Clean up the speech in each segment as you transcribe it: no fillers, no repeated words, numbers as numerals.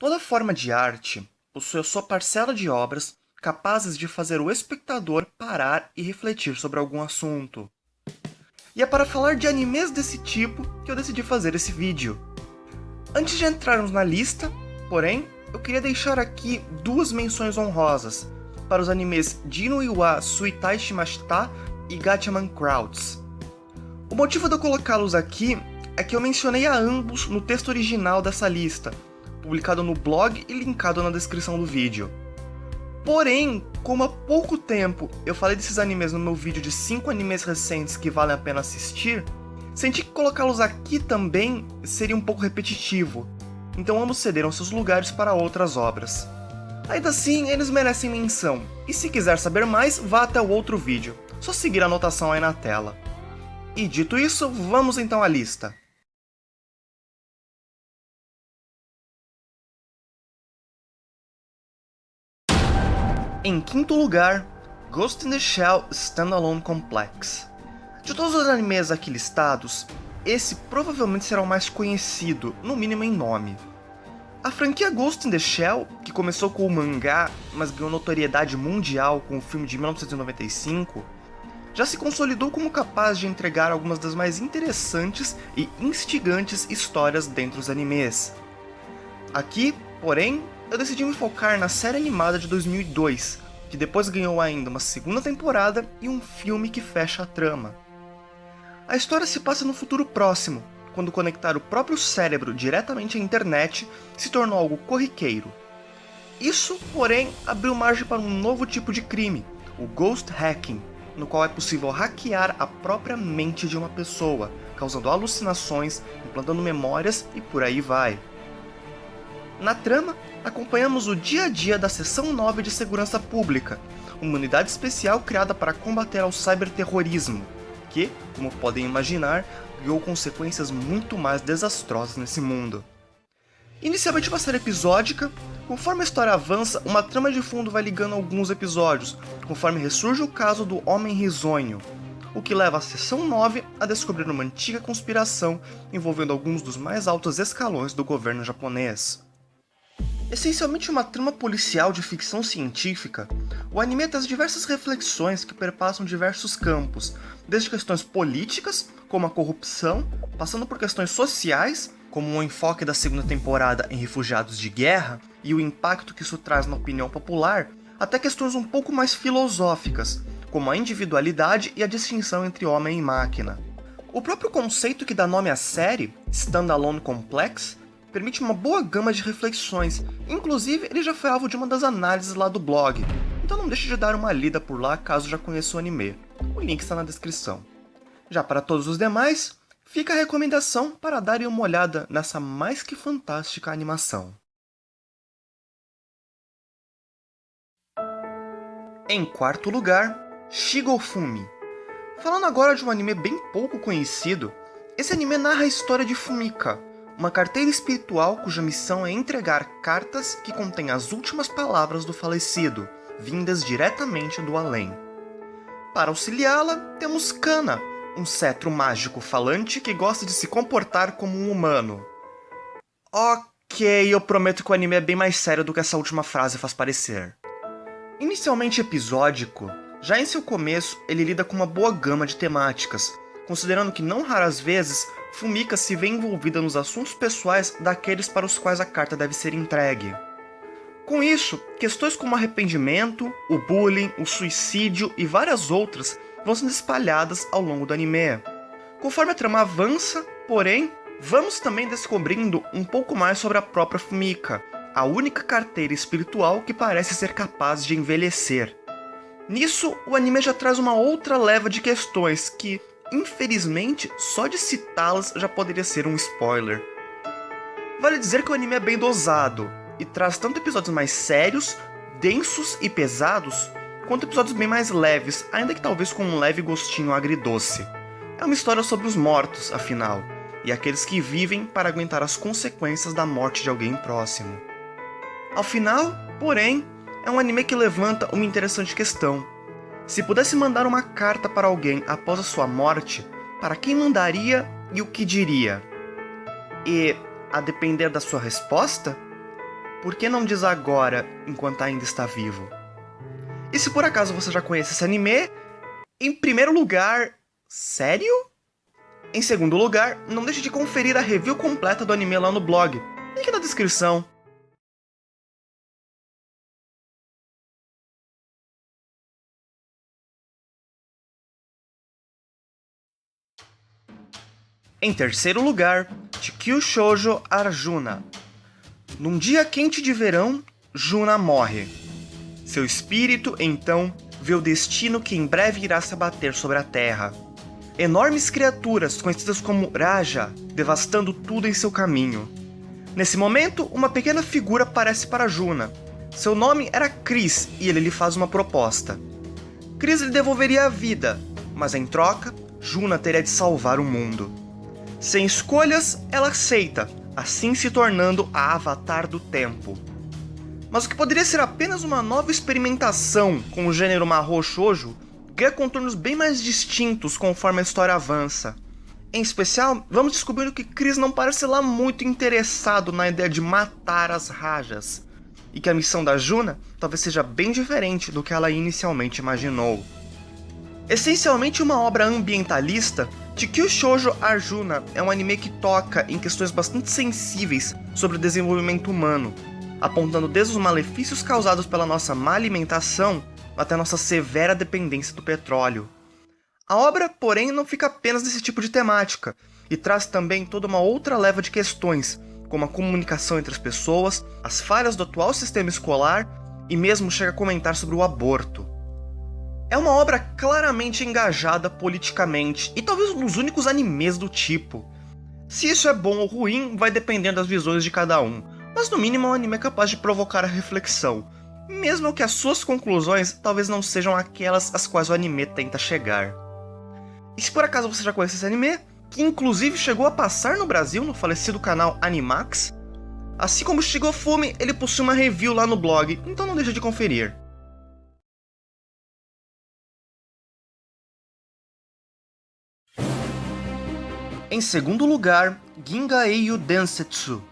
Toda forma de arte possui a sua parcela de obras capazes de fazer o espectador parar e refletir sobre algum assunto. E é para falar de animes desse tipo que eu decidi fazer esse vídeo. Antes de entrarmos na lista, porém, eu queria deixar aqui duas menções honrosas para os animes Jinu Iwa Suitai Shimashita e Gatchaman Crowds. O motivo de eu colocá-los aqui é que eu mencionei a ambos no texto original dessa lista, publicado no blog e linkado na descrição do vídeo. Porém, como há pouco tempo eu falei desses animes no meu vídeo de 5 animes recentes que valem a pena assistir, senti que colocá-los aqui também seria um pouco repetitivo, então ambos cederam seus lugares para outras obras. Ainda assim, eles merecem menção, e se quiser saber mais, vá até o outro vídeo, só seguir a anotação aí na tela. E dito isso, vamos então à lista. Em quinto lugar, Ghost in the Shell Standalone Complex. De todos os animes aqui listados, esse provavelmente será o mais conhecido, no mínimo em nome. A franquia Ghost in the Shell, que começou com o mangá, mas ganhou notoriedade mundial com o filme de 1995, já se consolidou como capaz de entregar algumas das mais interessantes e instigantes histórias dentre os animes. Aqui, porém, eu decidi me focar na série animada de 2002, que depois ganhou ainda uma segunda temporada e um filme que fecha a trama. A história se passa no futuro próximo, quando conectar o próprio cérebro diretamente à internet se tornou algo corriqueiro. Isso, porém, abriu margem para um novo tipo de crime, o Ghost Hacking, no qual é possível hackear a própria mente de uma pessoa, causando alucinações, implantando memórias e por aí vai. Na trama, acompanhamos o dia a dia da Seção 9 de Segurança Pública, uma unidade especial criada para combater ao cyberterrorismo, que, como podem imaginar, ganhou consequências muito mais desastrosas nesse mundo. Inicialmente uma série episódica, conforme a história avança, uma trama de fundo vai ligando alguns episódios, conforme ressurge o caso do Homem Risonho, o que leva a Seção 9 a descobrir uma antiga conspiração envolvendo alguns dos mais altos escalões do governo japonês. Essencialmente uma trama policial de ficção científica, o anime traz diversas reflexões que perpassam diversos campos, desde questões políticas, como a corrupção, passando por questões sociais, como o enfoque da segunda temporada em refugiados de guerra e o impacto que isso traz na opinião popular, até questões um pouco mais filosóficas, como a individualidade e a distinção entre homem e máquina. O próprio conceito que dá nome à série, Standalone Complex, permite uma boa gama de reflexões, inclusive ele já foi alvo de uma das análises lá do blog, então não deixe de dar uma lida por lá caso já conheça o anime. O link está na descrição. Já para todos os demais, fica a recomendação para darem uma olhada nessa mais que fantástica animação. Em quarto lugar, Shigofumi. Falando agora de um anime bem pouco conhecido, esse anime narra a história de Fumika, uma carteira espiritual cuja missão é entregar cartas que contêm as últimas palavras do falecido, vindas diretamente do além. Para auxiliá-la, temos Kana, um cetro mágico falante que gosta de se comportar como um humano. Ok, eu prometo que o anime é bem mais sério do que essa última frase faz parecer. Inicialmente episódico, já em seu começo ele lida com uma boa gama de temáticas, considerando que não raras vezes Fumika se vê envolvida nos assuntos pessoais daqueles para os quais a carta deve ser entregue. Com isso, questões como arrependimento, o bullying, o suicídio e várias outras vão sendo espalhadas ao longo do anime. Conforme a trama avança, porém, vamos também descobrindo um pouco mais sobre a própria Fumika, a única carteira espiritual que parece ser capaz de envelhecer. Nisso, o anime já traz uma outra leva de questões que, infelizmente, só de citá-las já poderia ser um spoiler. Vale dizer que o anime é bem dosado, e traz tanto episódios mais sérios, densos e pesados, quanto episódios bem mais leves, ainda que talvez com um leve gostinho agridoce. É uma história sobre os mortos, afinal, e aqueles que vivem para aguentar as consequências da morte de alguém próximo. Ao final, porém, é um anime que levanta uma interessante questão. Se pudesse mandar uma carta para alguém após a sua morte, para quem mandaria e o que diria? E, a depender da sua resposta, por que não diz agora, enquanto ainda está vivo? E se por acaso você já conhece esse anime, em primeiro lugar, sério? Em segundo lugar, não deixe de conferir a review completa do anime lá no blog, link na descrição. Em terceiro lugar, Chikyu Shoujo Arjuna. Num dia quente de verão, Juna morre. Seu espírito, então, vê o destino que em breve irá se abater sobre a Terra. Enormes criaturas, conhecidas como Raja, devastando tudo em seu caminho. Nesse momento, uma pequena figura aparece para Juna. Seu nome era Chris e ele lhe faz uma proposta. Chris lhe devolveria a vida, mas em troca, Juna teria de salvar o mundo. Sem escolhas, ela aceita, assim se tornando a Avatar do Tempo. Mas o que poderia ser apenas uma nova experimentação com o gênero Mahou Shoujo ganha contornos bem mais distintos conforme a história avança. Em especial, vamos descobrindo que Chris não parece lá muito interessado na ideia de matar as Rajas, e que a missão da Juna talvez seja bem diferente do que ela inicialmente imaginou. Essencialmente uma obra ambientalista, Chikyu Shoujo Arjuna é um anime que toca em questões bastante sensíveis sobre o desenvolvimento humano, apontando desde os malefícios causados pela nossa má alimentação até nossa severa dependência do petróleo. A obra, porém, não fica apenas nesse tipo de temática, e traz também toda uma outra leva de questões, como a comunicação entre as pessoas, as falhas do atual sistema escolar e mesmo chega a comentar sobre o aborto. É uma obra claramente engajada politicamente, e talvez um dos únicos animes do tipo. Se isso é bom ou ruim, vai depender das visões de cada um, mas no mínimo é um anime capaz de provocar a reflexão, mesmo que as suas conclusões talvez não sejam aquelas às quais o anime tenta chegar. E se por acaso você já conhece esse anime, que inclusive chegou a passar no Brasil no falecido canal Animax, assim como Shigofumi, ele possui uma review lá no blog, então não deixa de conferir. Em segundo lugar, Ginga Eiyu Densetsu.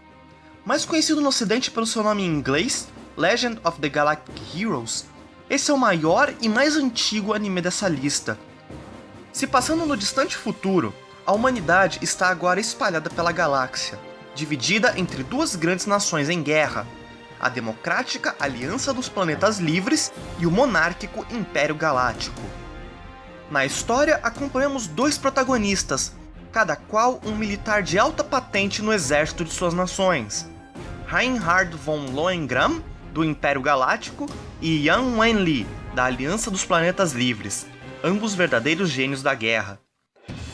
Mais conhecido no ocidente pelo seu nome em inglês, Legend of the Galactic Heroes, esse é o maior e mais antigo anime dessa lista. Se passando no distante futuro, a humanidade está agora espalhada pela galáxia, dividida entre duas grandes nações em guerra, a democrática Aliança dos Planetas Livres e o monárquico Império Galáctico. Na história, acompanhamos dois protagonistas, cada qual um militar de alta patente no exército de suas nações. Reinhard von Lohengrin, do Império Galáctico, e Yan Wenli, da Aliança dos Planetas Livres, ambos verdadeiros gênios da guerra.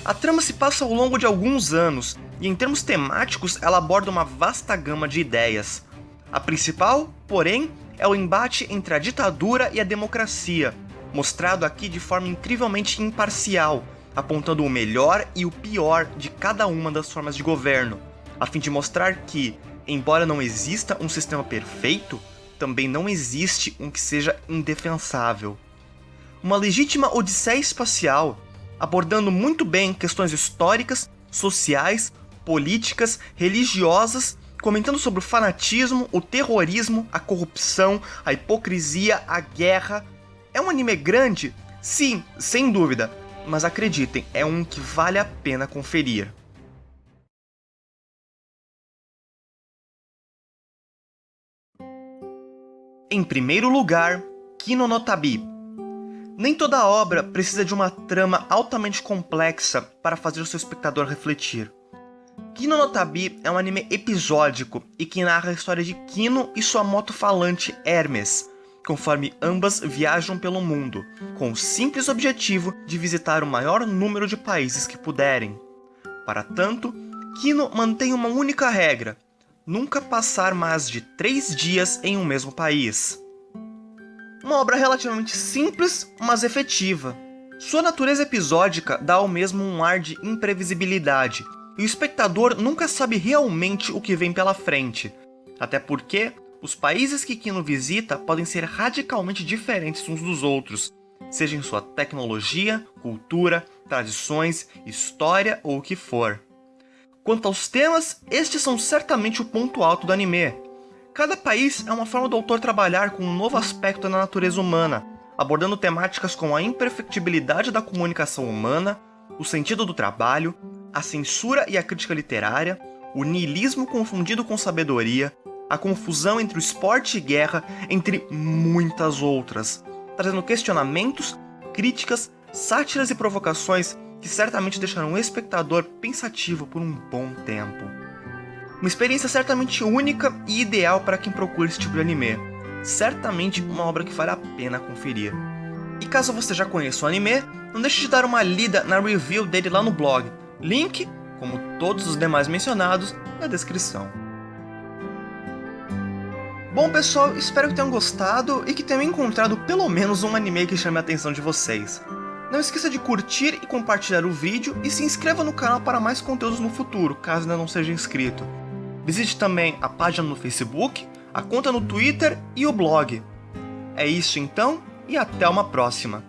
A trama se passa ao longo de alguns anos, e em termos temáticos ela aborda uma vasta gama de ideias. A principal, porém, é o embate entre a ditadura e a democracia, mostrado aqui de forma incrivelmente imparcial, apontando o melhor e o pior de cada uma das formas de governo, a fim de mostrar que, embora não exista um sistema perfeito, também não existe um que seja indefensável. Uma legítima odisseia espacial, abordando muito bem questões históricas, sociais, políticas, religiosas, comentando sobre o fanatismo, o terrorismo, a corrupção, a hipocrisia, a guerra. É um anime grande? Sim, sem dúvida, mas acreditem, é um que vale a pena conferir. Em primeiro lugar, Kino no Tabi. Nem toda obra precisa de uma trama altamente complexa para fazer o seu espectador refletir. Kino no Tabi é um anime episódico e que narra a história de Kino e sua moto falante Hermes, conforme ambas viajam pelo mundo, com o simples objetivo de visitar o maior número de países que puderem. Para tanto, Kino mantém uma única regra: nunca passar mais de 3 dias em um mesmo país. Uma obra relativamente simples, mas efetiva. Sua natureza episódica dá ao mesmo um ar de imprevisibilidade, e o espectador nunca sabe realmente o que vem pela frente, até porque os países que Kino visita podem ser radicalmente diferentes uns dos outros, seja em sua tecnologia, cultura, tradições, história ou o que for. Quanto aos temas, estes são certamente o ponto alto do anime. Cada país é uma forma do autor trabalhar com um novo aspecto na natureza humana, abordando temáticas como a imperfectibilidade da comunicação humana, o sentido do trabalho, a censura e a crítica literária, o niilismo confundido com sabedoria, a confusão entre o esporte e guerra, entre muitas outras, trazendo questionamentos, críticas, sátiras e provocações que certamente deixarão o espectador pensativo por um bom tempo. Uma experiência certamente única e ideal para quem procura esse tipo de anime. Certamente uma obra que vale a pena conferir. E caso você já conheça o anime, não deixe de dar uma lida na review dele lá no blog. Link, como todos os demais mencionados, na descrição. Bom pessoal, espero que tenham gostado e que tenham encontrado pelo menos um anime que chame a atenção de vocês. Não esqueça de curtir e compartilhar o vídeo e se inscreva no canal para mais conteúdos no futuro, caso ainda não seja inscrito. Visite também a página no Facebook, a conta no Twitter e o blog. É isso então, e até uma próxima!